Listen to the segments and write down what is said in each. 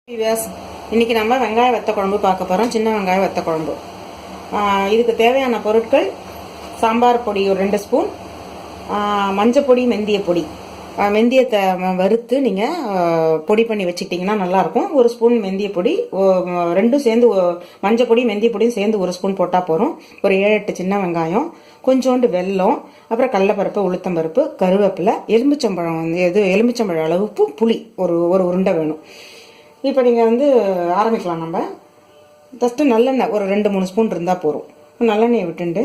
இன்னைக்கு நம்ம வெங்காய வத்த குழம்பு பார்க்க போகிறோம். சின்ன வெங்காய வத்த குழம்பு. இதுக்கு தேவையான பொருட்கள்: சாம்பார் பொடி ஒரு 2 ஸ்பூன், மஞ்சள் பொடி, மெந்திய பொடி. மெந்தியத்தை வறுத்து நீங்கள் பொடி பண்ணி வச்சுக்கிட்டிங்கன்னா நல்லாயிருக்கும். 1 ஸ்பூன் மெந்திய பொடி, ரெண்டும் சேர்ந்து மஞ்சள் பொடி மெந்திய பொடியும் சேர்ந்து 1 ஸ்பூன் போட்டால் போகிறோம். ஒரு 7-8 சின்ன வெங்காயம், கொஞ்சோண்டு வெல்லம், அப்புறம் கடலைப்பருப்பு, உளுத்தம்பருப்பு, கருவேப்பிலை, எலுமிச்சம்பழம் எலுமிச்சம்பழம் அளவுக்கு புளி ஒரு உருண்டை வேணும். இப்போ நீங்கள் ஆரம்பிக்கலாம். நம்ம ஃபஸ்ட்டு நல்லெண்ணெய் ஒரு 2-3 ஸ்பூன் இருந்தால் போதும். நல்லெண்ணெயை விட்டுண்டு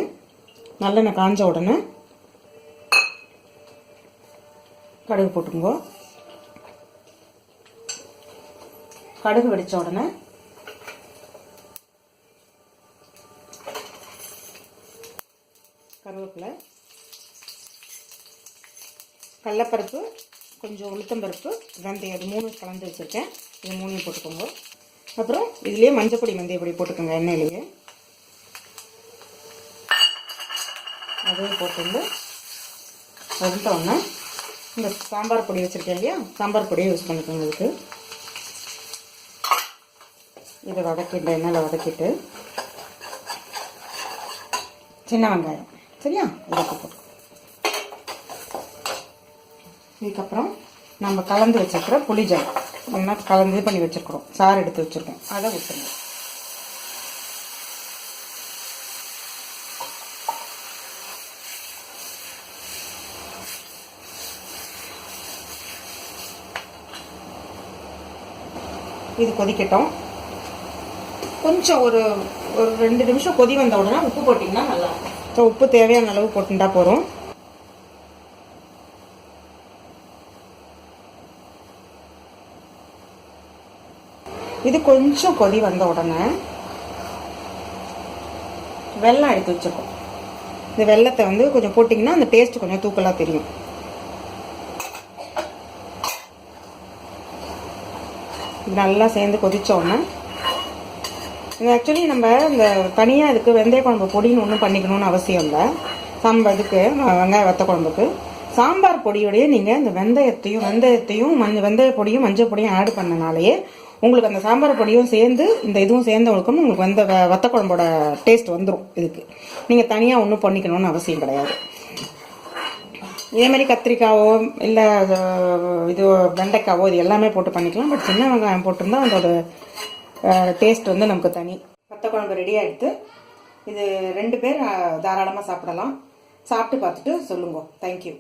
நல்லெண்ணெய் காஞ்ச உடனே கடுகு போட்டுங்க. கடுகு வெடித்த உடனே கருவேப்பிலை, கடலைப்பருப்பு, கொஞ்சம் உளுத்தம்பருப்பு, வெந்தயம், இது 3 கலந்து வச்சுருக்கேன். இது 3 போட்டுக்கோங்க. அப்புறம் இதுலேயே மஞ்சள் பொடி, மெந்திய பொடி போட்டுக்கோங்க எண்ணெயிலேயே. அதையும் போட்டு வதக்கிட்டோன்னா இந்த சாம்பார் பொடி வச்சுருக்கேன் இல்லையா, சாம்பார் பொடியை யூஸ் பண்ணிக்கோங்க. இதுக்கு இதை வதக்கிட்டு எண்ணெயில் வதக்கிட்டு சின்ன வெங்காயம் சரியா இதை போட்டு, இதுக்கப்புறம் நம்ம கலந்து வச்சுருக்கிற புளிஜாய் ஒன்றா கலந்து பண்ணி வச்சுருக்கிறோம், சாறு எடுத்து வச்சுருக்கோம், அதை ஊற்றுங்க. இது கொதிக்கட்டும். கொஞ்சம் ஒரு 2 நிமிஷம் கொதி வந்த உடனே உப்பு போட்டிங்கன்னா நல்லாயிருக்கும். ஸோ உப்பு தேவையான அளவு போட்டுட்டா போகிறோம். இது கொஞ்சம் கொதி வந்த உடனே வெல்லம் எடுத்து வச்சுருக்கோம். இந்த வெல்லத்தை கொஞ்சம் போட்டிங்கன்னா அந்த டேஸ்ட் கொஞ்சம் தூக்கலாக தெரியும். இது நல்லா சேர்ந்து கொதிச்ச உடனே ஆக்சுவலி நம்ம இந்த தனியாக இதுக்கு வெந்தய குழம்பு பொடின்னு ஒன்றும் பண்ணிக்கணும்னு அவசியம் இல்லை. இதுக்கு வெங்காய வத்த குழம்புக்கு சாம்பார் பொடியோடையே நீங்கள் இந்த வெந்தயத்தையும் வெந்தய பொடியும் மஞ்சள் பொடியும் ஆட் பண்ணனாலேயே உங்களுக்கு அந்த சாம்பார் பொடியும் சேர்ந்து இந்த இதுவும் சேர்ந்தவங்களுக்கும் உங்களுக்கு வத்த குழம்போட டேஸ்ட் வந்துடும். இதுக்கு நீங்கள் தனியாக ஒன்றும் பண்ணிக்கணும்னு அவசியம் கிடையாது. இதேமாதிரி கத்திரிக்காவோ இல்லை இது வெண்டைக்காவோ இது எல்லாமே போட்டு பண்ணிக்கலாம். பட் சின்ன வெங்காயம் போட்டிருந்தா அதோட டேஸ்ட் நமக்கு தனி. வத்த குழம்பு ரெடி ஆகிடுது. இது 2 பேர் தாராளமாக சாப்பிடலாம். சாப்பிட்டு பார்த்துட்டு சொல்லுங்க. தேங்க்யூ.